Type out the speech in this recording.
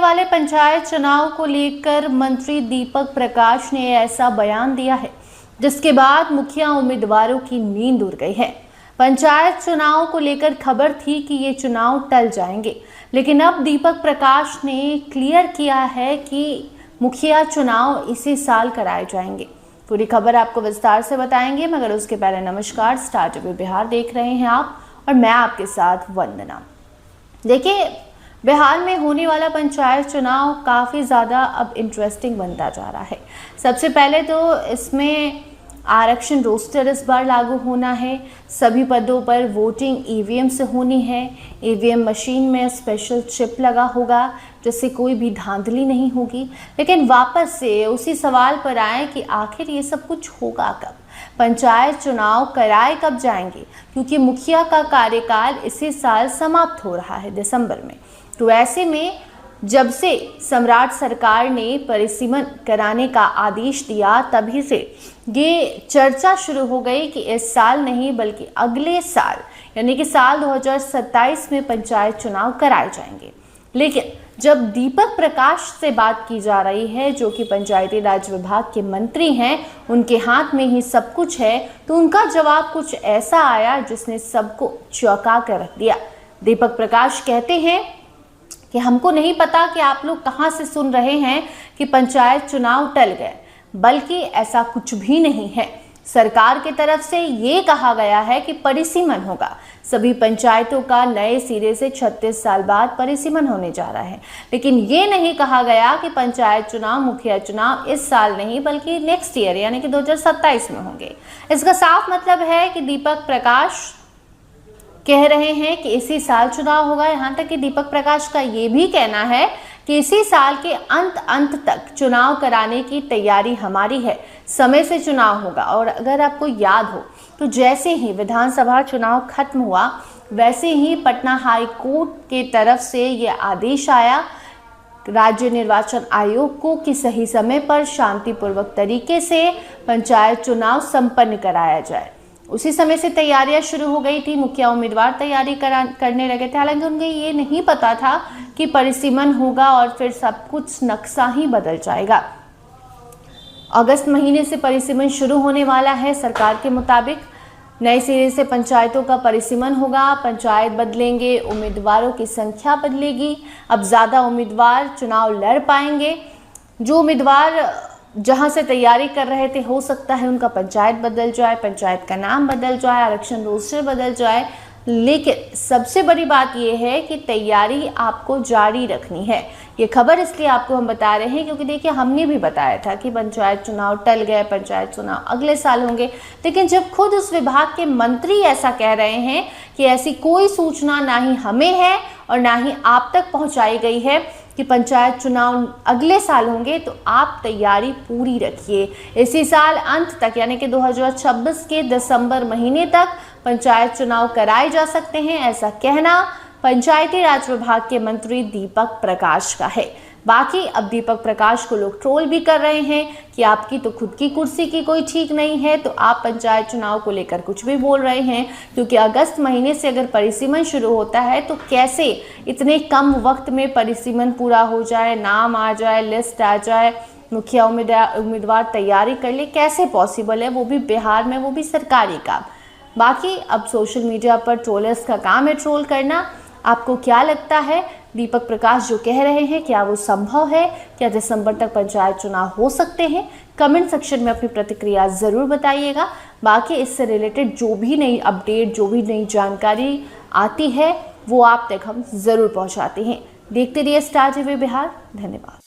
वाले पंचायत चुनाव को लेकर मंत्री दीपक प्रकाश ने ऐसा बयान दिया है जिसके बाद मुखिया उम्मीदवारों की नींद उड़ गई है। पंचायत चुनाव को लेकर खबर थी कि ये चुनाव टल जाएंगे, लेकिन अब दीपक प्रकाश ने क्लियर किया है कि मुखिया चुनाव इसी साल कराए जाएंगे। पूरी खबर आपको विस्तार से बताएंगे, मगर उसके पहले नमस्कार, स्टार टीवी बिहार देख रहे हैं आप और मैं आपके साथ वंदना। देखिए, बिहार में होने वाला पंचायत चुनाव काफ़ी ज़्यादा अब इंटरेस्टिंग बनता जा रहा है। सबसे पहले तो इसमें आरक्षण रोस्टर इस बार लागू होना है। सभी पदों पर वोटिंग ईवीएम से होनी है। ईवीएम मशीन में स्पेशल चिप लगा होगा जिससे कोई भी धांधली नहीं होगी। लेकिन वापस से उसी सवाल पर आए कि आखिर ये सब कुछ होगा कब, पंचायत चुनाव कराए कब जाएंगे, क्योंकि मुखिया का कार्यकाल इसी साल समाप्त हो रहा है दिसंबर में। तो ऐसे में जब से सम्राट सरकार ने परिसीमन कराने का आदेश दिया, तभी से ये चर्चा शुरू हो गई कि इस साल नहीं बल्कि अगले साल यानी कि साल 2027 में पंचायत चुनाव कराए जाएंगे। लेकिन जब दीपक प्रकाश से बात की जा रही है, जो कि पंचायती राज विभाग के मंत्री हैं, उनके हाथ में ही सब कुछ है, तो उनका जवाब कुछ ऐसा आया जिसने सबको चौंका कर रख दिया। दीपक प्रकाश कहते हैं कि हमको नहीं पता कि आप लोग कहां से सुन रहे हैं कि पंचायत चुनाव टल गए, बल्कि ऐसा कुछ भी नहीं है। सरकार की तरफ से ये कहा गया है कि परिसीमन होगा। सभी पंचायतों का नए सिरे से 36 साल बाद परिसीमन होने जा रहा है, लेकिन ये नहीं कहा गया कि पंचायत चुनाव, मुखिया चुनाव इस साल नहीं बल्कि नेक्स्ट ईयर यानी कि 2027 में होंगे। इसका साफ मतलब है कि दीपक प्रकाश कह रहे हैं कि इसी साल चुनाव होगा। यहाँ तक कि दीपक प्रकाश का ये भी कहना है कि इसी साल के अंत तक चुनाव कराने की तैयारी हमारी है, समय से चुनाव होगा। और अगर आपको याद हो तो जैसे ही विधानसभा चुनाव खत्म हुआ, वैसे ही पटना हाई कोर्ट की तरफ से ये आदेश आया राज्य निर्वाचन आयोग को कि सही समय पर शांतिपूर्वक तरीके से पंचायत चुनाव संपन्न कराया जाए। उसी समय से तैयारियां शुरू हो गई थी। मुखिया उम्मीदवार तैयारी करने लगे थे, हालांकि उनको ये नहीं पता था कि परिसीमन होगा और फिर सब कुछ नक्शा ही बदल जाएगा। अगस्त महीने से परिसीमन शुरू होने वाला है। सरकार के मुताबिक नए सिरे से पंचायतों का परिसीमन होगा, पंचायत बदलेंगे, उम्मीदवारों की संख्या बदलेगी। अब ज़्यादा उम्मीदवार चुनाव लड़ पाएंगे। जो उम्मीदवार जहां से तैयारी कर रहे थे, हो सकता है उनका पंचायत बदल जाए, पंचायत का नाम बदल जाए, आरक्षण रोस्टर बदल जाए। लेकिन सबसे बड़ी बात यह है कि तैयारी आपको जारी रखनी है। ये खबर इसलिए आपको हम बता रहे हैं क्योंकि देखिए, हमने भी बताया था कि पंचायत चुनाव टल गए, पंचायत चुनाव अगले साल होंगे। लेकिन जब खुद उस विभाग के मंत्री ऐसा कह रहे हैं कि ऐसी कोई सूचना ना ही हमें है और ना ही आप तक पहुंचाई गई है कि पंचायत चुनाव अगले साल होंगे, तो आप तैयारी पूरी रखिए। इसी साल अंत तक यानी कि 2026 के दिसंबर महीने तक पंचायत चुनाव कराए जा सकते हैं, ऐसा कहना पंचायती राज विभाग के मंत्री दीपक प्रकाश का है। बाकी अब दीपक प्रकाश को लोग ट्रोल भी कर रहे हैं कि आपकी तो खुद की कुर्सी की कोई ठीक नहीं है, तो आप पंचायत चुनाव को लेकर कुछ भी बोल रहे हैं। क्योंकि अगस्त महीने से अगर परिसीमन शुरू होता है तो कैसे इतने कम वक्त में परिसीमन पूरा हो जाए, नाम आ जाए, लिस्ट आ जाए, मुखिया उम्मीदवार तैयारी कर ले, कैसे पॉसिबल है, वो भी बिहार में, वो भी सरकारी काम। बाकी अब सोशल मीडिया पर ट्रोलर्स का काम है ट्रोल करना। आपको क्या लगता है, दीपक प्रकाश जो कह रहे हैं, क्या वो संभव है? क्या दिसंबर तक पंचायत चुनाव हो सकते हैं? कमेंट सेक्शन में अपनी प्रतिक्रिया ज़रूर बताइएगा। बाकी इससे रिलेटेड जो भी नई अपडेट, जो भी नई जानकारी आती है, वो आप तक हम ज़रूर पहुंचाते हैं। देखते रहिए स्टार टीवी बिहार। धन्यवाद।